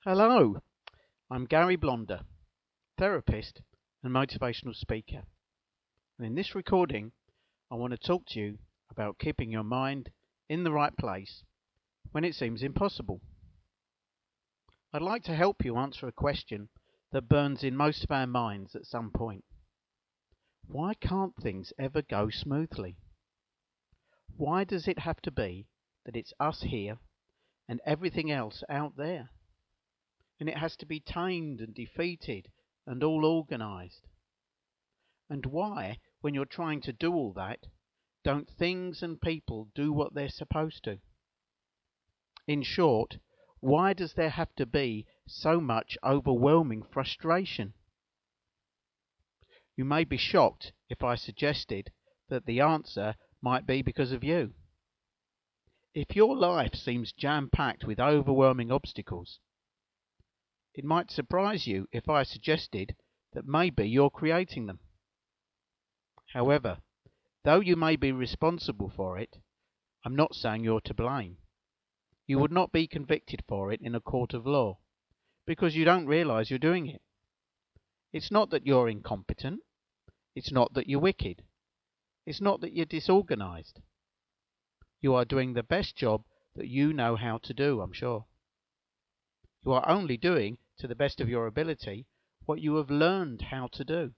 Hello, I'm Gary Blonder, therapist and motivational speaker. And in this recording, I want to talk to you about keeping your mind in the right place when it seems impossible. I'd like to help you answer a question that burns in most of our minds at some point. Why can't things ever go smoothly? Why does it have to be that it's us here and everything else out there? And it has to be tamed and defeated and all organised. And why, when you're trying to do all that, don't things and people do what they're supposed to? In short, why does there have to be so much overwhelming frustration? You may be shocked if I suggested that the answer might be because of you. If your life seems jam-packed with overwhelming obstacles, it might surprise you if I suggested that maybe you're creating them. However, though you may be responsible for it, I'm not saying you're to blame. You would not be convicted for it in a court of law, because you don't realise you're doing it. It's not that you're incompetent. It's not that you're wicked. It's not that you're disorganised. You are doing the best job that you know how to do, I'm sure. You are only doing, to the best of your ability, what you have learned how to do.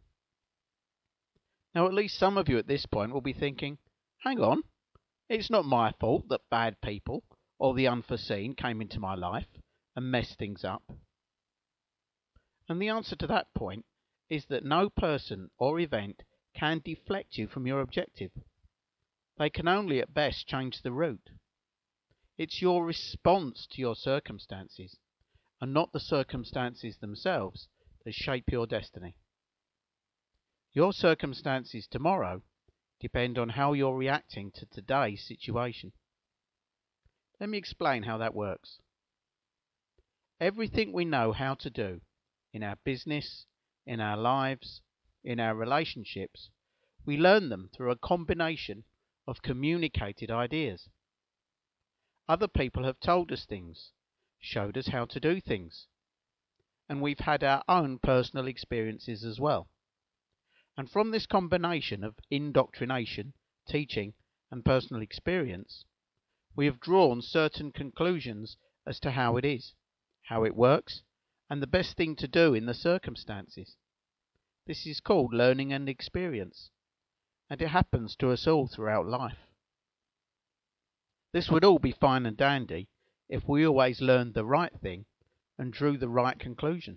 Now, at least some of you at this point will be thinking, hang on, it's not my fault that bad people or the unforeseen came into my life and messed things up. And the answer to that point is that no person or event can deflect you from your objective. They can only at best change the route. It's your response to your circumstances, and not the circumstances themselves, that shape your destiny. Your circumstances tomorrow depend on how you're reacting to today's situation. Let me explain how that works. Everything we know how to do in our business, in our lives, in our relationships, we learn them through a combination of communicated ideas. Other people have told us things, showed us how to do things, and we've had our own personal experiences as well. And from this combination of indoctrination, teaching, and personal experience, we have drawn certain conclusions as to how it is, how it works, and the best thing to do in the circumstances. This is called learning and experience, and it happens to us all throughout life. This would all be fine and dandy if we always learned the right thing and drew the right conclusion.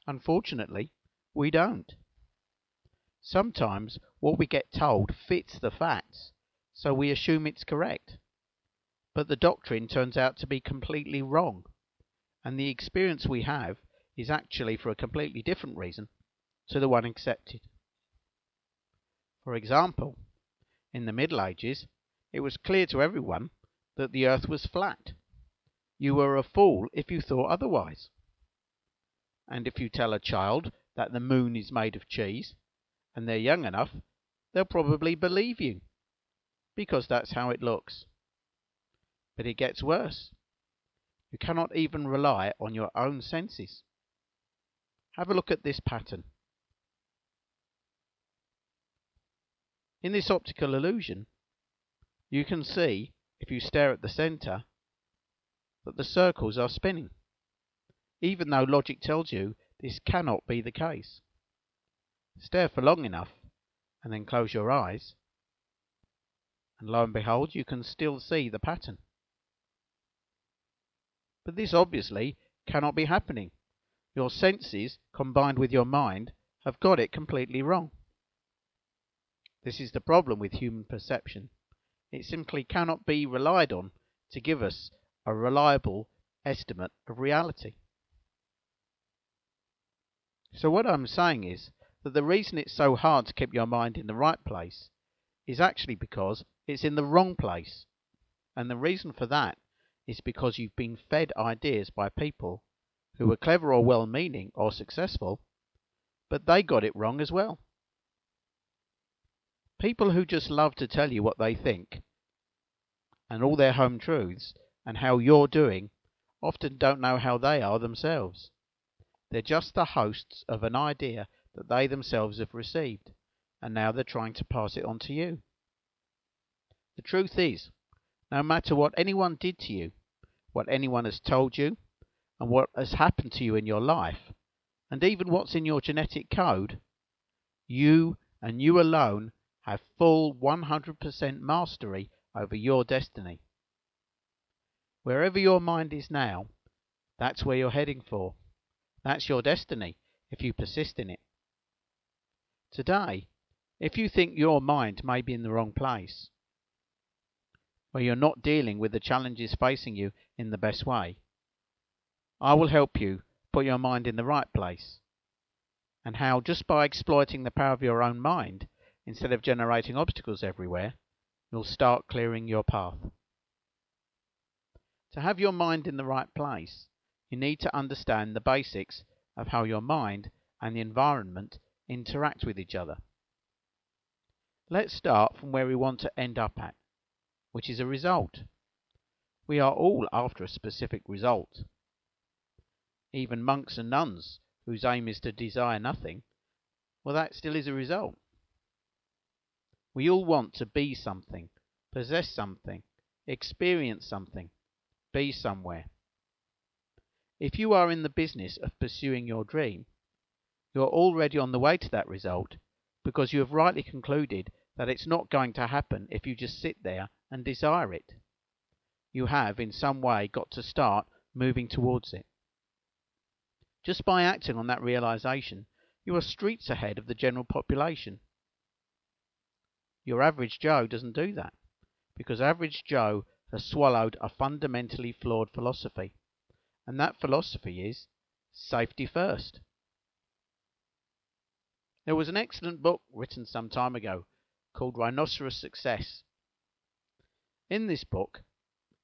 Unfortunately, we don't. Sometimes what we get told fits the facts, so we assume it's correct. But the doctrine turns out to be completely wrong, and the experience we have is actually for a completely different reason to the one accepted. For example, in the Middle Ages, it was clear to everyone that the earth was flat. You were a fool if you thought otherwise. And if you tell a child that the moon is made of cheese, and they're young enough, they'll probably believe you, because that's how it looks. But it gets worse. You cannot even rely on your own senses. Have a look at this pattern. In this optical illusion, you can see, if you stare at the center, that the circles are spinning, even though logic tells you this cannot be the case. Stare for long enough, and then close your eyes, and lo and behold, you can still see the pattern. But this obviously cannot be happening. Your senses, combined with your mind, have got it completely wrong. This is the problem with human perception. It simply cannot be relied on to give us a reliable estimate of reality. So what I'm saying is that the reason it's so hard to keep your mind in the right place is actually because it's in the wrong place. And the reason for that is because you've been fed ideas by people who were clever or well-meaning or successful, but they got it wrong as well. People who just love to tell you what they think and all their home truths and how you're doing often don't know how they are themselves. They're just the hosts of an idea that they themselves have received, and now they're trying to pass it on to you. The truth is, no matter what anyone did to you, what anyone has told you, and what has happened to you in your life, and even what's in your genetic code, you and you alone have full 100% mastery over your destiny. Wherever your mind is now, that's where you're heading for. That's your destiny, if you persist in it. Today, if you think your mind may be in the wrong place, where you're not dealing with the challenges facing you in the best way, I will help you put your mind in the right place, and how just by exploiting the power of your own mind, instead of generating obstacles everywhere, you'll start clearing your path. To have your mind in the right place, you need to understand the basics of how your mind and the environment interact with each other. Let's start from where we want to end up at, which is a result. We are all after a specific result. Even monks and nuns, whose aim is to desire nothing, well, that still is a result. We all want to be something, possess something, experience something, be somewhere. If you are in the business of pursuing your dream, you are already on the way to that result, because you have rightly concluded that it's not going to happen if you just sit there and desire it. You have in some way got to start moving towards it. Just by acting on that realization, you are streets ahead of the general population. Your average Joe doesn't do that, because average Joe has swallowed a fundamentally flawed philosophy, and that philosophy is safety first. There was an excellent book written some time ago called Rhinoceros Success. In this book,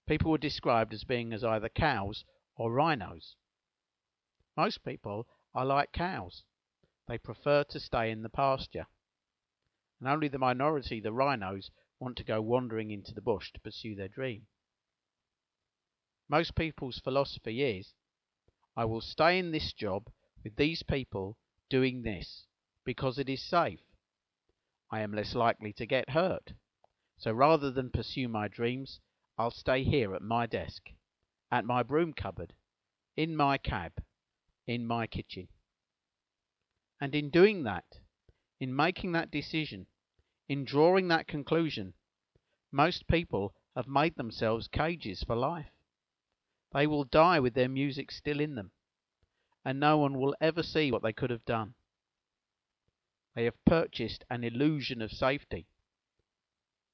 people were described as being as either cows or rhinos. Most people are like cows. They prefer to stay in the pasture, and only the minority, the rhinos, want to go wandering into the bush to pursue their dream. Most people's philosophy is, I will stay in this job with these people doing this because it is safe. I am less likely to get hurt. So rather than pursue my dreams, I'll stay here at my desk, at my broom cupboard, in my cab, in my kitchen. And in doing that, in making that decision, in drawing that conclusion, most people have made themselves cages for life. They will die with their music still in them, and no one will ever see what they could have done. They have purchased an illusion of safety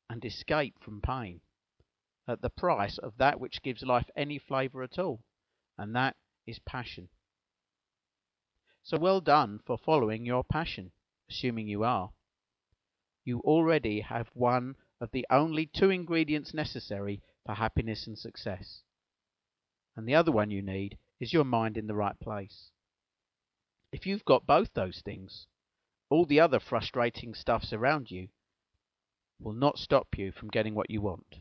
and escape from pain at the price of that which gives life any flavour at all, and that is passion. So well done for following your passion, assuming you are. You already have one of the only two ingredients necessary for happiness and success. And the other one you need is your mind in the right place. If you've got both those things, all the other frustrating stuffs around you will not stop you from getting what you want.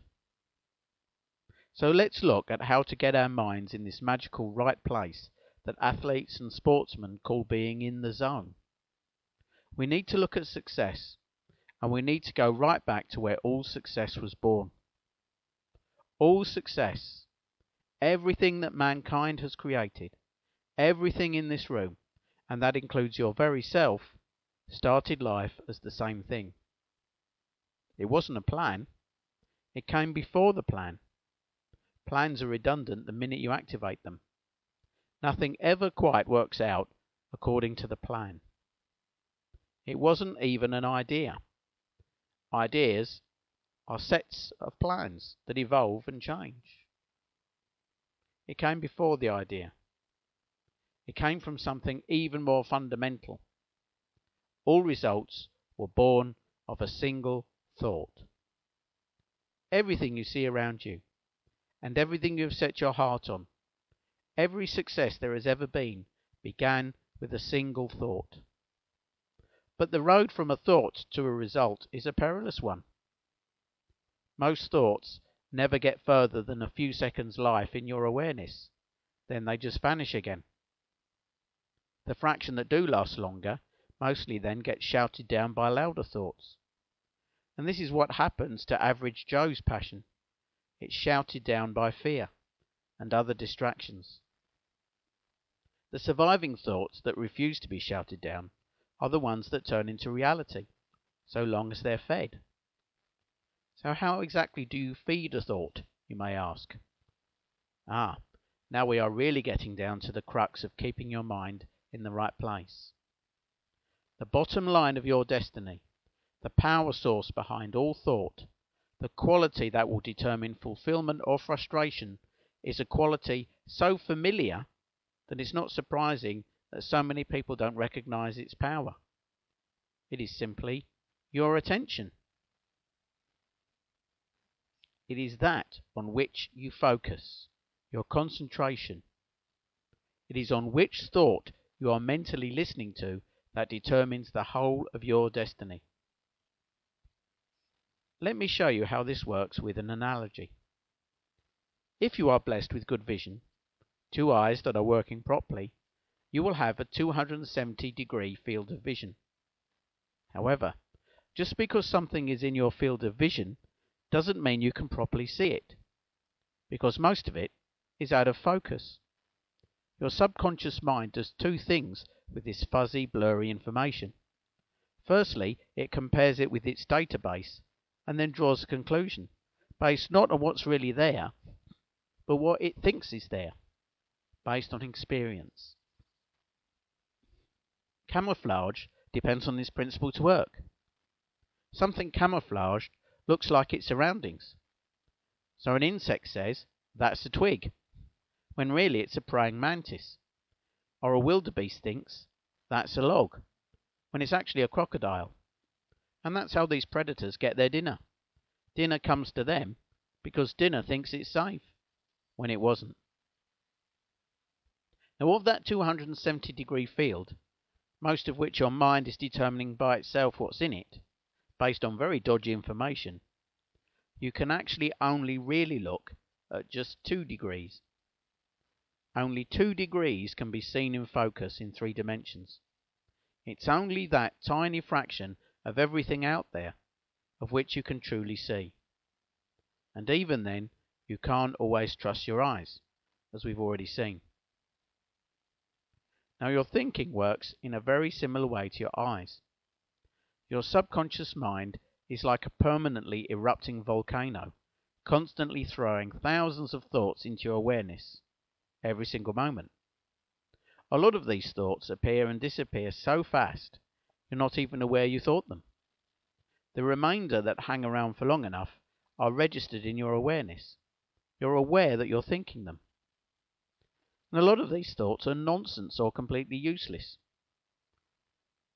So let's look at how to get our minds in this magical right place that athletes and sportsmen call being in the zone. We need to look at success, and we need to go right back to where all success was born. All success, everything that mankind has created, everything in this room, and that includes your very self, started life as the same thing. It wasn't a plan. It came before the plan. Plans are redundant the minute you activate them. Nothing ever quite works out according to the plan. It wasn't even an idea. Ideas are sets of plans that evolve and change. It came before the idea. It came from something even more fundamental. All results were born of a single thought. Everything you see around you, and everything you have set your heart on, every success there has ever been, began with a single thought. But the road from a thought to a result is a perilous one. Most thoughts never get further than a few seconds life in your awareness, then they just vanish again. The fraction that do last longer mostly then gets shouted down by louder thoughts. And this is what happens to average Joe's passion. It's shouted down by fear and other distractions. The surviving thoughts that refuse to be shouted down are the ones that turn into reality, so long as they're fed. So how exactly do you feed a thought, you may ask? Now we are really getting down to the crux of keeping your mind in the right place. The bottom line of your destiny, the power source behind all thought, the quality that will determine fulfillment or frustration, is a quality so familiar that it's not surprising that so many people don't recognize its power. It is simply your attention. It is that on which you focus, your concentration. It is on which thought you are mentally listening to that determines the whole of your destiny. Let me show you how this works with an analogy. If you are blessed with good vision, two eyes that are working properly, you will have a 270-degree field of vision. However, just because something is in your field of vision doesn't mean you can properly see it, because most of it is out of focus. Your subconscious mind does two things with this fuzzy, blurry information. Firstly, it compares it with its database and then draws a conclusion, based not on what's really there, but what it thinks is there, based on experience. Camouflage depends on this principle to work. Something camouflaged looks like its surroundings. So an insect says, "That's a twig," when really it's a praying mantis. Or a wildebeest thinks, "That's a log," when it's actually a crocodile. And that's how these predators get their dinner. Dinner comes to them because dinner thinks it's safe, when it wasn't. Now, of that 270-degree field, most of which your mind is determining by itself what's in it, based on very dodgy information, you can actually only really look at just 2 degrees. Only 2 degrees can be seen in focus in 3 dimensions. It's only that tiny fraction of everything out there of which you can truly see. And even then, you can't always trust your eyes, as we've already seen. Now, your thinking works in a very similar way to your eyes. Your subconscious mind is like a permanently erupting volcano, constantly throwing thousands of thoughts into your awareness every single moment. A lot of these thoughts appear and disappear so fast, you're not even aware you thought them. The remainder that hang around for long enough are registered in your awareness. You're aware that you're thinking them. And a lot of these thoughts are nonsense or completely useless.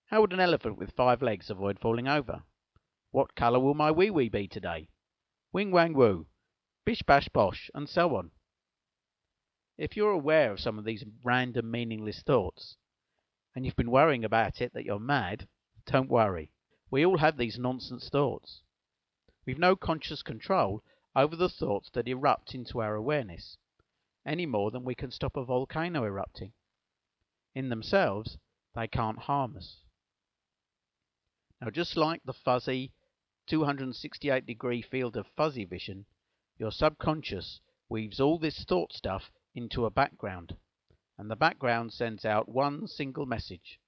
How would an elephant with 5 legs avoid falling over? What colour will my wee-wee be today? Wing wang woo, bish bash bosh, and so on. If you're aware of some of these random meaningless thoughts, and you've been worrying about it that you're mad, don't worry. We all have these nonsense thoughts. We've no conscious control over the thoughts that erupt into our awareness, any more than we can stop a volcano erupting. In themselves, they can't harm us. Now, just like the fuzzy 268-degree field of fuzzy vision, your subconscious weaves all this thought stuff into a background, and the background sends out one single message.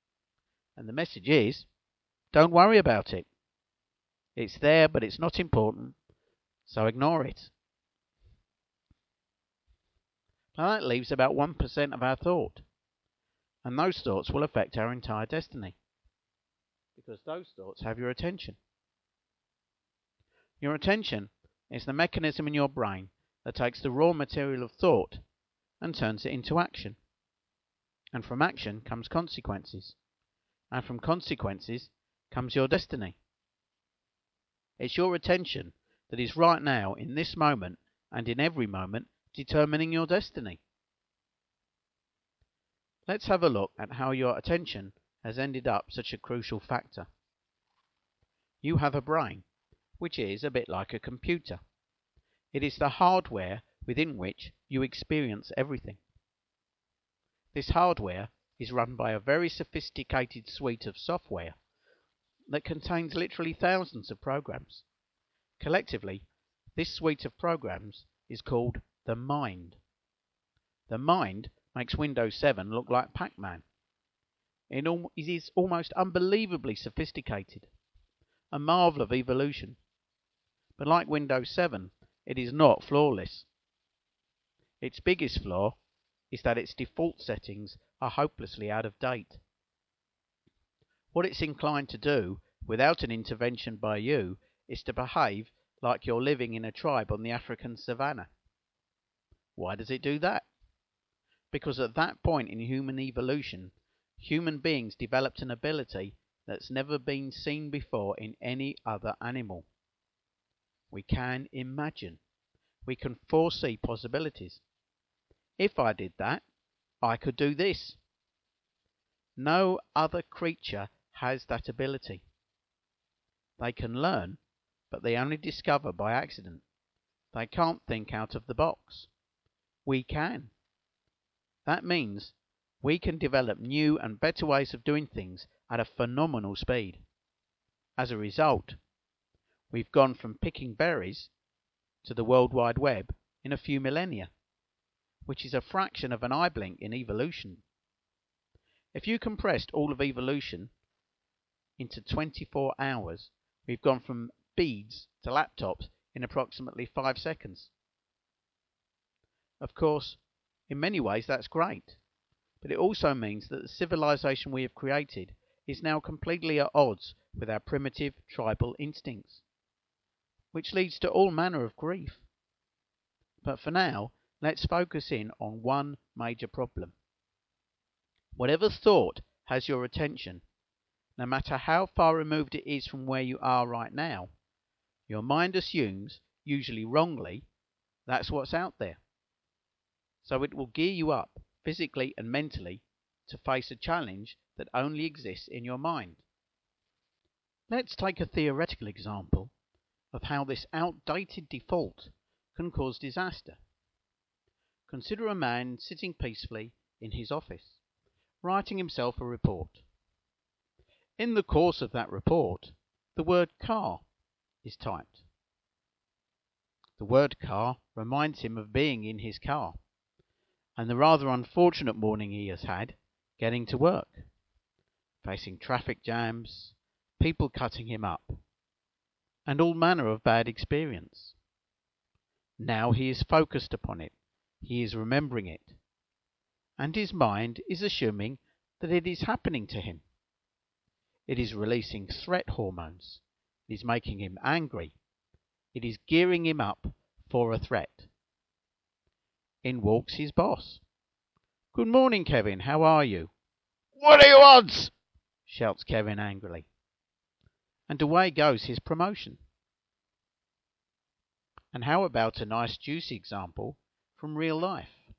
And the message is, don't worry about it. It's there, but it's not important, so ignore it. Now that leaves about 1% of our thought, and those thoughts will affect our entire destiny, because those thoughts have your attention. Your attention is the mechanism in your brain that takes the raw material of thought and turns it into action. And from action comes consequences. And from consequences comes your destiny. It's your attention that is right now, in this moment, and in every moment, determining your destiny. Let's have a look at how your attention has ended up such a crucial factor. You have a brain, which is a bit like a computer. It is the hardware within which you experience everything. This hardware is run by a very sophisticated suite of software that contains literally thousands of programs. Collectively, this suite of programs is called the mind. The mind makes Windows 7 look like Pac-Man. It is almost unbelievably sophisticated, a marvel of evolution. But like Windows 7, it is not flawless. Its biggest flaw is that its default settings are hopelessly out of date. What it's inclined to do, without an intervention by you, is to behave like you're living in a tribe on the African savannah. Why does it do that? Because at that point in human evolution, human beings developed an ability that's never been seen before in any other animal. We can imagine. We can foresee possibilities. If I did that, I could do this. No other creature has that ability. They can learn, but they only discover by accident. They can't think out of the box. We can. That means we can develop new and better ways of doing things at a phenomenal speed. As a result, we've gone from picking berries to the World Wide Web in a few millennia, which is a fraction of an eye blink in evolution. If you compressed all of evolution into 24 hours, we've gone from beads to laptops in approximately 5 seconds. Of course, in many ways that's great, but it also means that the civilization we have created is now completely at odds with our primitive tribal instincts, which leads to all manner of grief. But for now, let's focus in on one major problem. Whatever thought has your attention, no matter how far removed it is from where you are right now, your mind assumes, usually wrongly, that's what's out there. So it will gear you up, physically and mentally, to face a challenge that only exists in your mind. Let's take a theoretical example of how this outdated default can cause disaster. Consider a man sitting peacefully in his office, writing himself a report. In the course of that report, the word car is typed. The word car reminds him of being in his car, and the rather unfortunate morning he has had getting to work, facing traffic jams, people cutting him up, and all manner of bad experience. Now he is focused upon it, he is remembering it, and his mind is assuming that it is happening to him. It is releasing threat hormones. It is making him angry. It is gearing him up for a threat. In walks his boss. "Good morning, Kevin. How are you?" "What do you want?" shouts Kevin angrily. And away goes his promotion. And how about a nice juicy example from real life?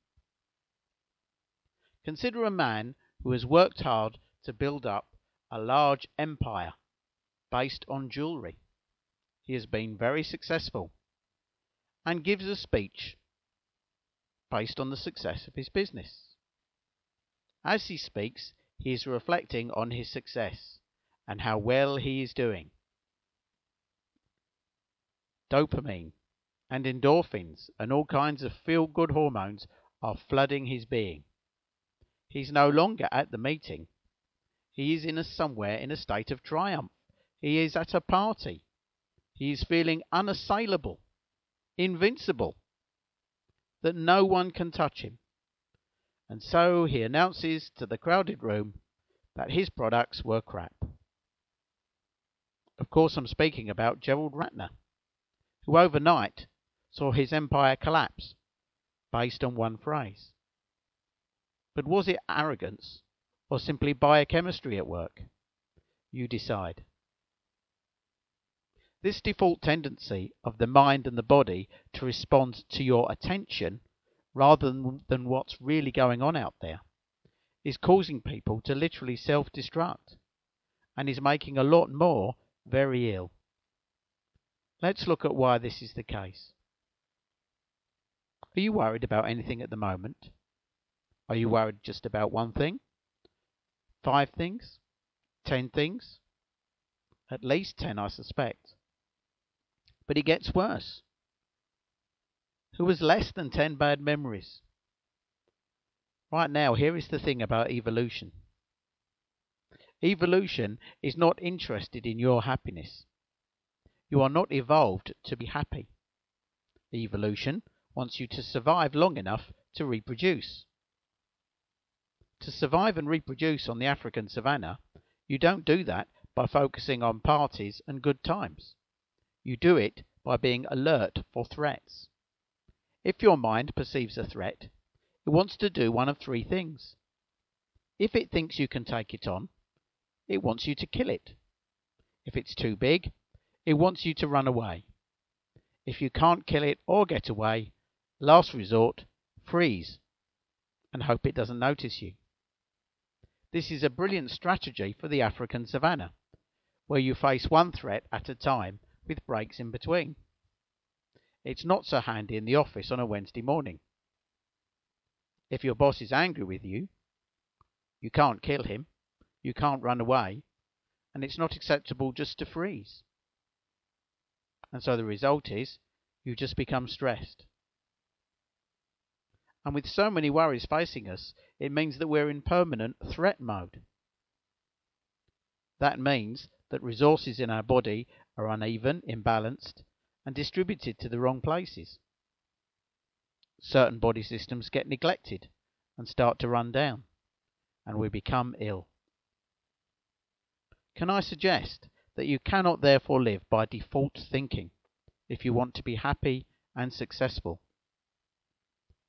Consider a man who has worked hard to build up a large empire based on jewellery. He has been very successful and gives a speech based on the success of his business. As he speaks, he is reflecting on his success and how well he is doing. Dopamine and endorphins and all kinds of feel-good hormones are flooding his being. He's no longer at the meeting. He is somewhere in a state of triumph. He is at a party. He is feeling unassailable, invincible, that no one can touch him. And so he announces to the crowded room that his products were crap. Of course, I'm speaking about Gerald Ratner, who overnight saw his empire collapse based on one phrase. But was it arrogance or simply biochemistry at work? You decide. This default tendency of the mind and the body to respond to your attention rather than what's really going on out there is causing people to literally self-destruct and is making a lot more very ill. Let's look at why this is the case. Are you worried about anything at the moment? Are you worried just about one thing? 5 things? 10 things? At least 10, I suspect. But it gets worse. Who has less than 10 bad memories? Right now, here is the thing about evolution. Evolution is not interested in your happiness. You are not evolved to be happy. Evolution wants you to survive long enough to reproduce. To survive and reproduce on the African savannah, you don't do that by focusing on parties and good times. You do it by being alert for threats. If your mind perceives a threat, it wants to do one of 3 things. If it thinks you can take it on, it wants you to kill it. If it's too big, it wants you to run away. If you can't kill it or get away, last resort, freeze and hope it doesn't notice you. This is a brilliant strategy for the African savannah, where you face one threat at a time with breaks in between. It's not so handy in the office on a Wednesday morning. If your boss is angry with you, you can't kill him, you can't run away, and it's not acceptable just to freeze. And so the result is, you just become stressed. And with so many worries facing us, it means that we're in permanent threat mode. That means that resources in our body are uneven, imbalanced, and distributed to the wrong places. Certain body systems get neglected and start to run down, and we become ill. Can I suggest that you cannot therefore live by default thinking if you want to be happy and successful?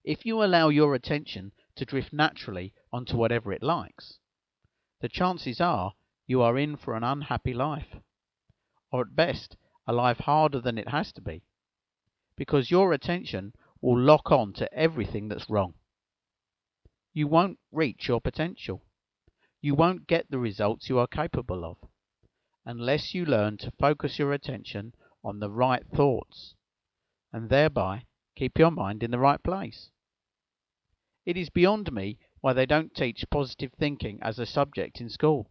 If you allow your attention to drift naturally onto whatever it likes, the chances are you are in for an unhappy life, or at best a life harder than it has to be, because your attention will lock on to everything that's wrong. You won't reach your potential. You won't get the results you are capable of, unless you learn to focus your attention on the right thoughts, and thereby keep your mind in the right place. It is beyond me why they don't teach positive thinking as a subject in school,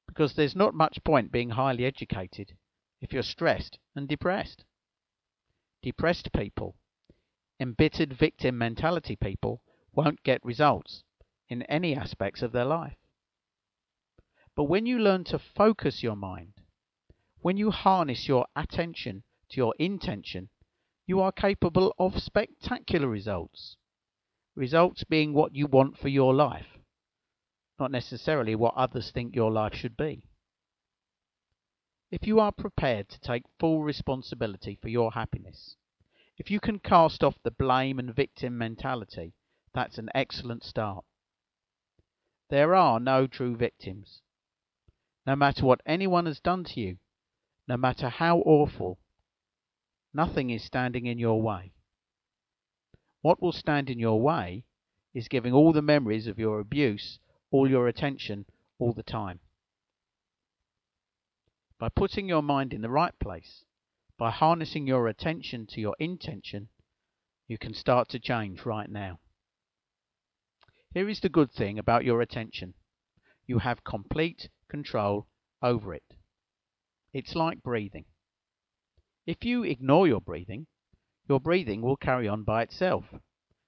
because there's not much point being highly educated if you're stressed and depressed. Depressed people, embittered victim mentality people, won't get results in any aspects of their life. But when you learn to focus your mind, when you harness your attention to your intention, you are capable of spectacular results. Results being what you want for your life, not necessarily what others think your life should be. If you are prepared to take full responsibility for your happiness, if you can cast off the blame and victim mentality, that's an excellent start. There are no true victims. No matter what anyone has done to you, no matter how awful, nothing is standing in your way. What will stand in your way is giving all the memories of your abuse all your attention all the time. By putting your mind in the right place, by harnessing your attention to your intention, you can start to change right now. Here is the good thing about your attention. You have complete control over it. It's like breathing. If you ignore your breathing will carry on by itself,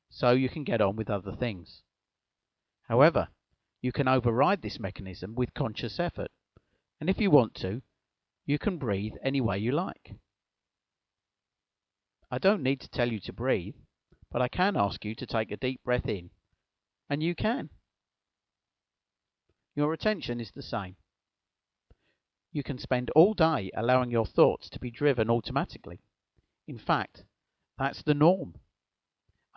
so you can get on with other things. However, you can override this mechanism with conscious effort, and if you want to, you can breathe any way you like. I don't need to tell you to breathe, but I can ask you to take a deep breath in, and you can. Your attention is the same. You can spend all day allowing your thoughts to be driven automatically. In fact, that's the norm.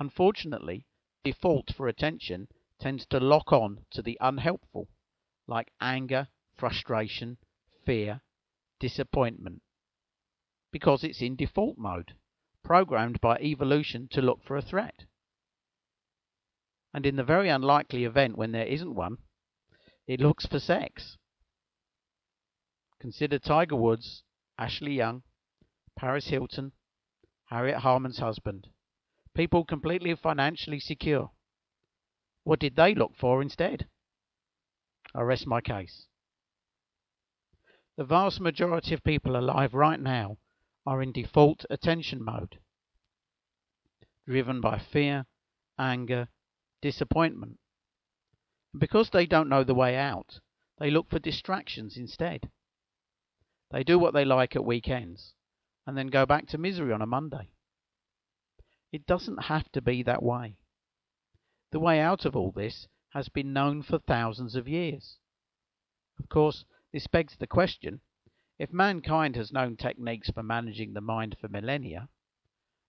Unfortunately, default for attention tends to lock on to the unhelpful, like anger, frustration, fear, disappointment, because it's in default mode, programmed by evolution to look for a threat. And in the very unlikely event when there isn't one, it looks for sex. Consider Tiger Woods, Ashley Young, Paris Hilton, Harriet Harman's husband. People completely financially secure. What did they look for instead? I rest my case. The vast majority of people alive right now are in default attention mode, driven by fear, anger, disappointment. And because they don't know the way out, they look for distractions instead. They do what they like at weekends and then go back to misery on a Monday. It doesn't have to be that way. The way out of all this has been known for thousands of years. Of course, this begs the question, if mankind has known techniques for managing the mind for millennia,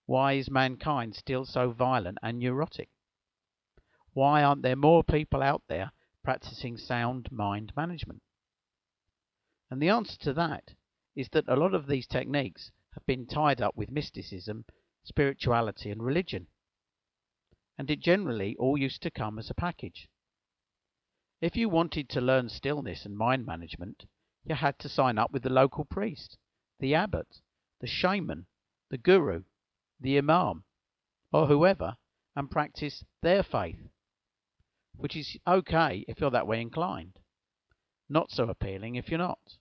why is mankind still so violent and neurotic? Why aren't there more people out there practicing sound mind management? And the answer to that is that a lot of these techniques have been tied up with mysticism, spirituality and religion. And it generally all used to come as a package. If you wanted to learn stillness and mind management, you had to sign up with the local priest, the abbot, the shaman, the guru, the imam, or whoever, and practice their faith, which is okay if you're that way inclined. Not so appealing if you're not.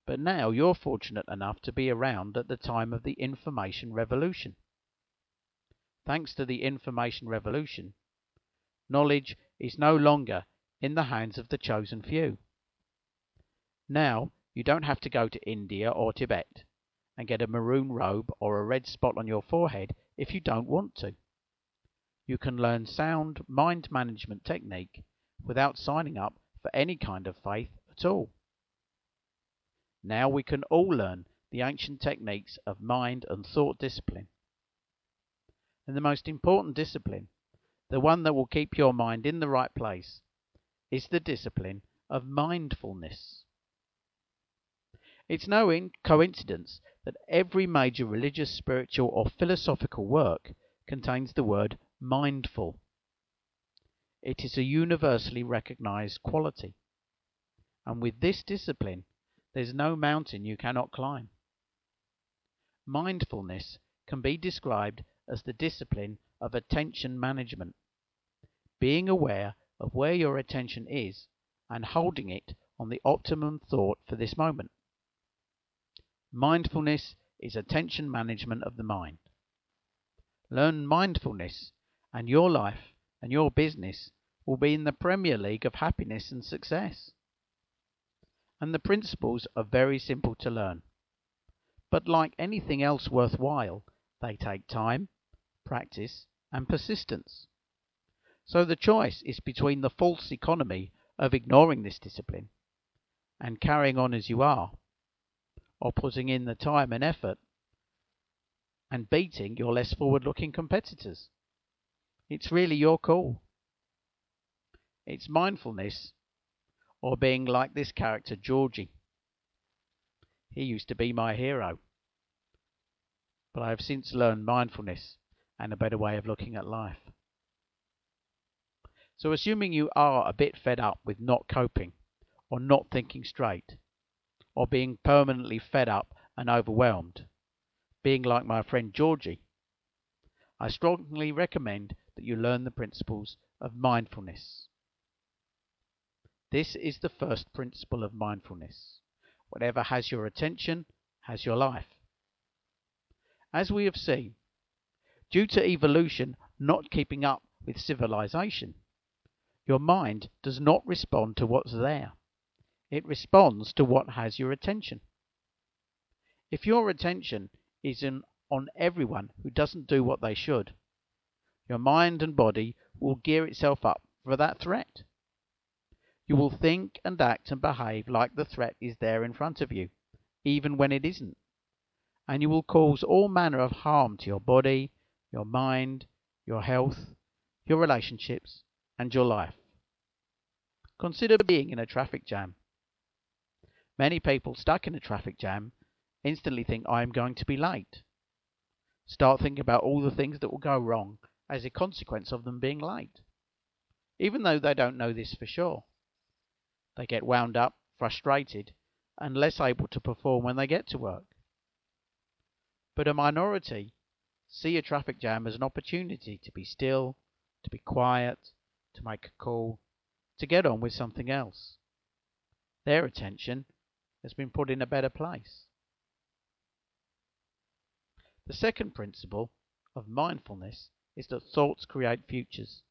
But now you're fortunate enough to be around at the time of the information revolution. Thanks to the information revolution, knowledge is no longer in the hands of the chosen few. Now you don't have to go to India or Tibet and get a maroon robe or a red spot on your forehead if you don't want to. You can learn sound mind management technique without signing up for any kind of faith at all. Now we can all learn the ancient techniques of mind and thought discipline. And the most important discipline, the one that will keep your mind in the right place, is the discipline of mindfulness. It's no coincidence that every major religious, spiritual or philosophical work contains the word mindful. It is a universally recognized quality. And with this discipline, there's no mountain you cannot climb. Mindfulness can be described as the discipline of attention management, being aware of where your attention is and holding it on the optimum thought for this moment. Mindfulness is attention management of the mind. Learn mindfulness, and your life and your business will be in the Premier League of happiness and success. And the principles are very simple to learn. But like anything else worthwhile, they take time, practice, and persistence. So the choice is between the false economy of ignoring this discipline and carrying on as you are, or putting in the time and effort and beating your less forward-looking competitors. It's really your call. It's mindfulness, or being like this character Georgie. He used to be my hero, but I have since learned mindfulness and a better way of looking at life. So assuming you are a bit fed up with not coping, or not thinking straight, or being permanently fed up and overwhelmed, being like my friend Georgie, I strongly recommend that you learn the principles of mindfulness. This is the first principle of mindfulness. Whatever has your attention has your life. As we have seen, due to evolution not keeping up with civilization, your mind does not respond to what's there. It responds to what has your attention. If your attention is on everyone who doesn't do what they should, your mind and body will gear itself up for that threat. You will think and act and behave like the threat is there in front of you, even when it isn't. And you will cause all manner of harm to your body, your mind, your health, your relationships, and your life. Consider being in a traffic jam. Many people stuck in a traffic jam instantly think, I am going to be late. Start thinking about all the things that will go wrong as a consequence of them being late, even though they don't know this for sure. They get wound up, frustrated, and less able to perform when they get to work. But a minority see a traffic jam as an opportunity to be still, to be quiet, to make a call, to get on with something else. Their attention has been put in a better place. The second principle of mindfulness is that thoughts create futures.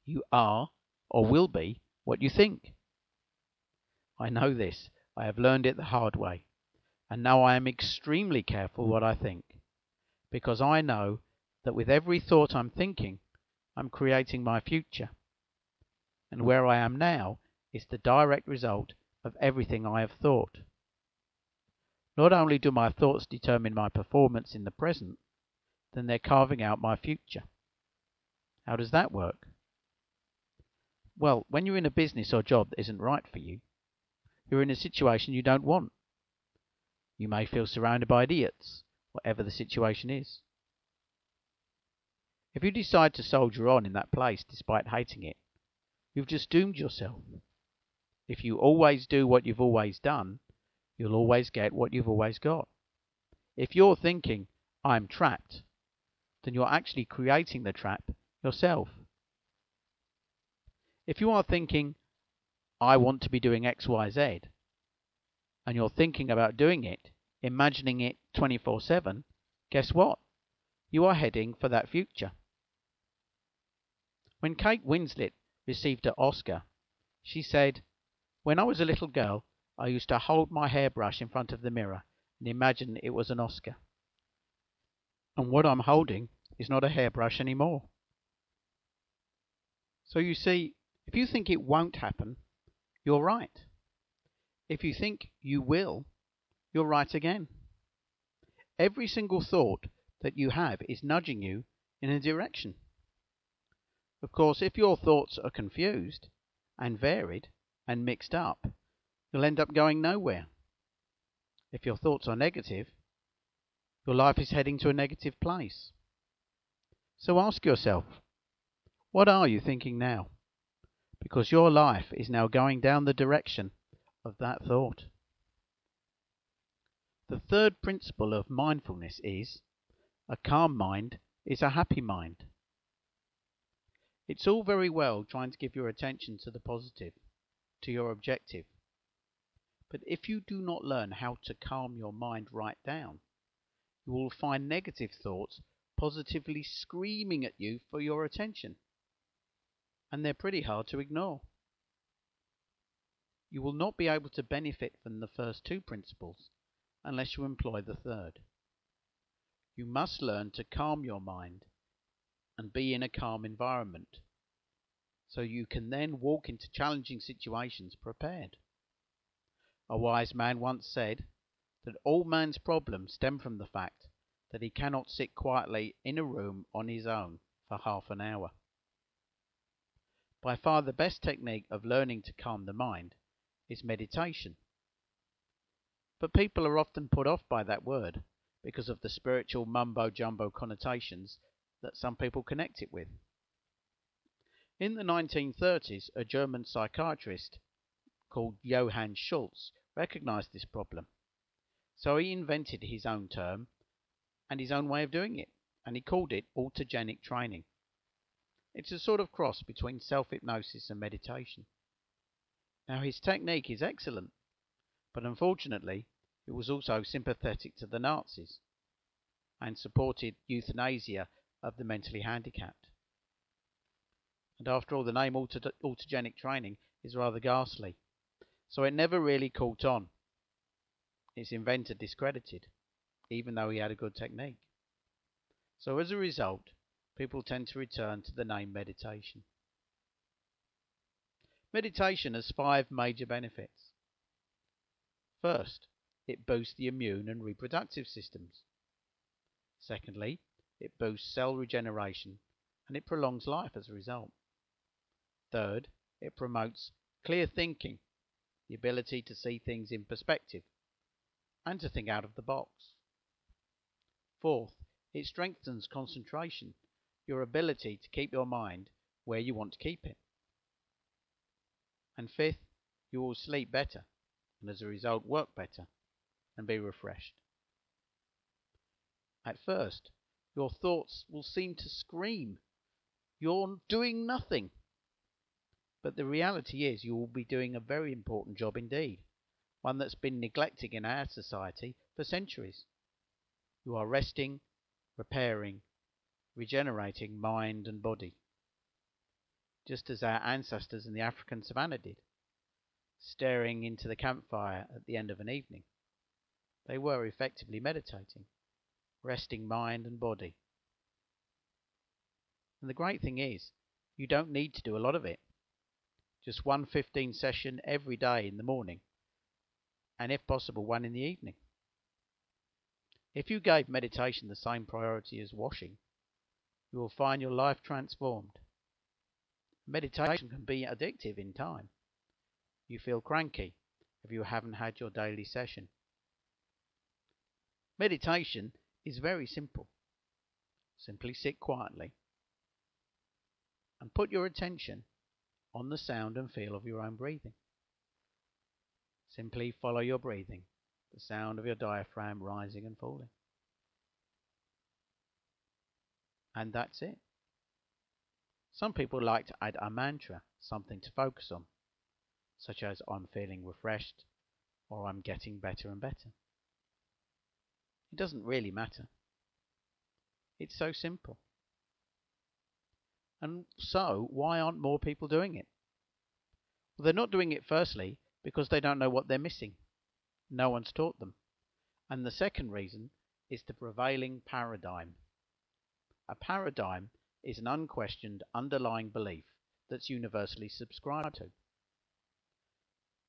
You are, or will be, what you think. I know this. I have learned it the hard way. And now I am extremely careful what I think, because I know that with every thought I'm thinking, I'm creating my future. And where I am now is the direct result of everything I have thought. Not only do my thoughts determine my performance in the present, then they're carving out my future. How does that work? Well, when you're in a business or job that isn't right for you, you're in a situation you don't want. You may feel surrounded by idiots, whatever the situation is. If you decide to soldier on in that place despite hating it, you've just doomed yourself. If you always do what you've always done, you'll always get what you've always got. If you're thinking, I'm trapped, then you're actually creating the trap yourself. If you are thinking, I want to be doing X, Y, Z, and you're thinking about doing it, imagining it 24/7, guess what? You are heading for that future. When Kate Winslet received her Oscar, she said, "When I was a little girl, I used to hold my hairbrush in front of the mirror and imagine it was an Oscar. And what I'm holding is not a hairbrush anymore." So you see, if you think it won't happen, you're right. If you think you will, you're right again. Every single thought that you have is nudging you in a direction. Of course, if your thoughts are confused and varied and mixed up, you'll end up going nowhere. If your thoughts are negative, your life is heading to a negative place. So ask yourself, what are you thinking now? Because your life is now going down the direction of that thought. The third principle of mindfulness is, a calm mind is a happy mind. It's all very well trying to give your attention to the positive, to your objective. But if you do not learn how to calm your mind right down, you will find negative thoughts positively screaming at you for your attention. And they're pretty hard to ignore. You will not be able to benefit from the first two principles unless you employ the third. You must learn to calm your mind and be in a calm environment, so you can then walk into challenging situations prepared. A wise man once said that all man's problems stem from the fact that he cannot sit quietly in a room on his own for half an hour. By far the best technique of learning to calm the mind is meditation. But people are often put off by that word because of the spiritual mumbo-jumbo connotations that some people connect it with. In the 1930s, a German psychiatrist called Johann Schultz recognized this problem. So he invented his own term and his own way of doing it, and he called it autogenic training. It's a sort of cross between self-hypnosis and meditation. Now, his technique is excellent, but unfortunately, it was also sympathetic to the Nazis and supported euthanasia of the mentally handicapped. And after all, the name autogenic training is rather ghastly, so it never really caught on. Its inventor discredited, even though he had a good technique. So as a result, people tend to return to the name meditation. Meditation has 5 major benefits. First, it boosts the immune and reproductive systems. Secondly, it boosts cell regeneration and it prolongs life as a result. Third, it promotes clear thinking, the ability to see things in perspective and to think out of the box. Fourth, it strengthens concentration, your ability to keep your mind where you want to keep it. And fifth, you will sleep better and as a result work better and be refreshed. At first, your thoughts will seem to scream you're doing nothing. But the reality is you will be doing a very important job indeed, one that's been neglected in our society for centuries. You are resting, repairing, regenerating mind and body, just as our ancestors in the African savannah did, staring into the campfire at the end of an evening. They were effectively meditating, resting mind and body. And the great thing is, you don't need to do a lot of it. Just one 15 session every day in the morning, and if possible, one in the evening. If you gave meditation the same priority as washing, you will find your life transformed. Meditation can be addictive in time. You feel cranky if you haven't had your daily session. Meditation is very simple. Simply sit quietly and put your attention on the sound and feel of your own breathing. Simply follow your breathing, the sound of your diaphragm rising and falling. And that's it. Some people like to add a mantra, something to focus on, such as I'm feeling refreshed or I'm getting better and better. It doesn't really matter. It's so simple. And so, why aren't more people doing it? Well, they're not doing it firstly because they don't know what they're missing. No one's taught them. And the second reason is the prevailing paradigm. A paradigm is an unquestioned underlying belief that's universally subscribed to.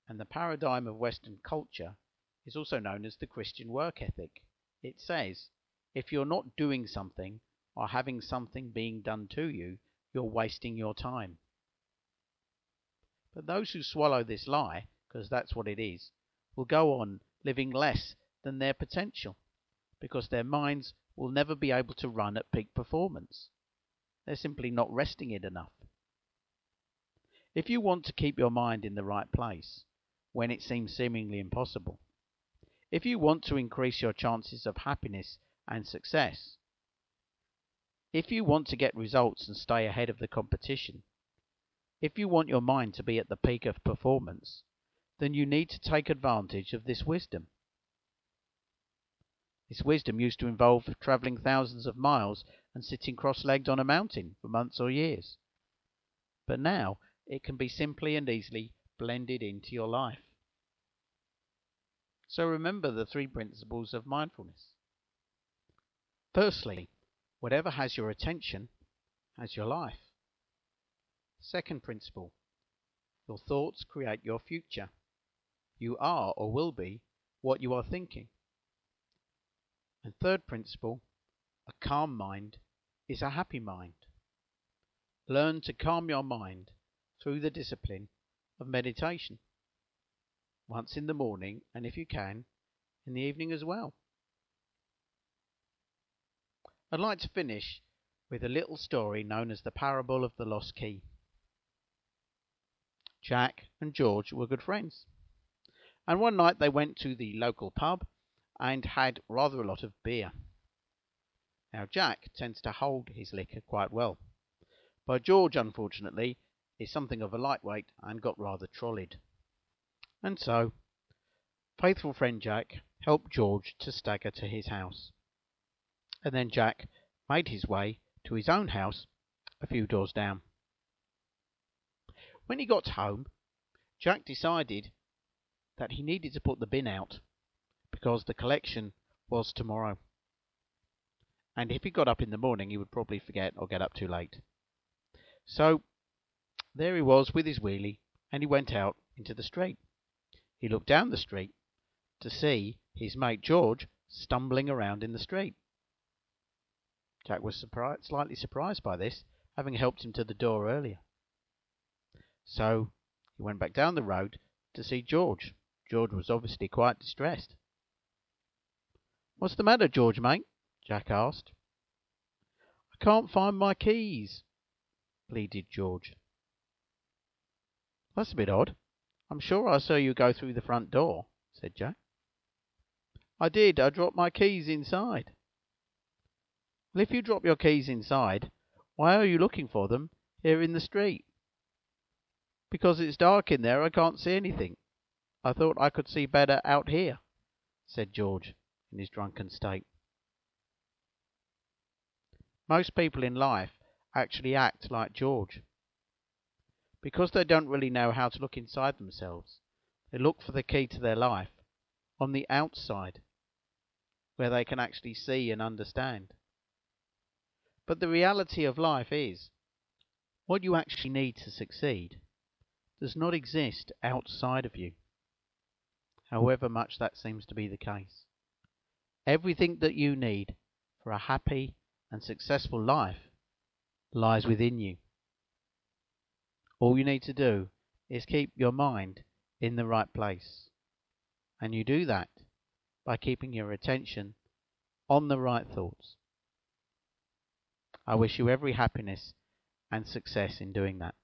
And the paradigm of Western culture is also known as the Christian work ethic. It says, if you're not doing something or having something being done to you, you're wasting your time. But those who swallow this lie, because that's what it is, will go on living less than their potential, because their minds will never be able to run at peak performance. They're simply not resting it enough. If you want to keep your mind in the right place, when it seems seemingly impossible, if you want to increase your chances of happiness and success, if you want to get results and stay ahead of the competition, if you want your mind to be at the peak of performance, then you need to take advantage of this wisdom. This wisdom used to involve travelling thousands of miles and sitting cross-legged on a mountain for months or years. But now it can be simply and easily blended into your life. So remember the 3 principles of mindfulness. Firstly, whatever has your attention has your life. Second principle, your thoughts create your future. You are or will be what you are thinking. And third principle, a calm mind is a happy mind. Learn to calm your mind through the discipline of meditation. Once in the morning, and if you can, in the evening as well. I'd like to finish with a little story known as the parable of the lost key. Jack and George were good friends, and one night they went to the local pub and had rather a lot of beer. Now Jack tends to hold his liquor quite well, but George, unfortunately, is something of a lightweight and got rather trolleyed. And so, faithful friend Jack helped George to stagger to his house, and then Jack made his way to his own house a few doors down. When he got home, Jack decided that he needed to put the bin out because the collection was tomorrow, and if he got up in the morning he would probably forget or get up too late. So there he was with his wheelie, and he went out into the street. He looked down the street to see his mate George stumbling around in the street. Jack was slightly surprised by this, having helped him to the door earlier. So he went back down the road to see George. George was obviously quite distressed. "What's the matter, George, mate?" Jack asked. "I can't find my keys," pleaded George. "That's a bit odd. I'm sure I saw you go through the front door," said Jack. "I did. I dropped my keys inside." "Well, if you drop your keys inside, Why are you looking for them here in the street? Because it's dark in there. I can't see anything. I thought I could see better out here, said George, in his drunken state. Most people in life actually act like George. Because they don't really know how to look inside themselves, they look for the key to their life on the outside, where they can actually see and understand. But the reality of life is, what you actually need to succeed does not exist outside of you, however much that seems to be the case. Everything that you need for a happy and successful life lies within you. All you need to do is keep your mind in the right place. And you do that by keeping your attention on the right thoughts. I wish you every happiness and success in doing that.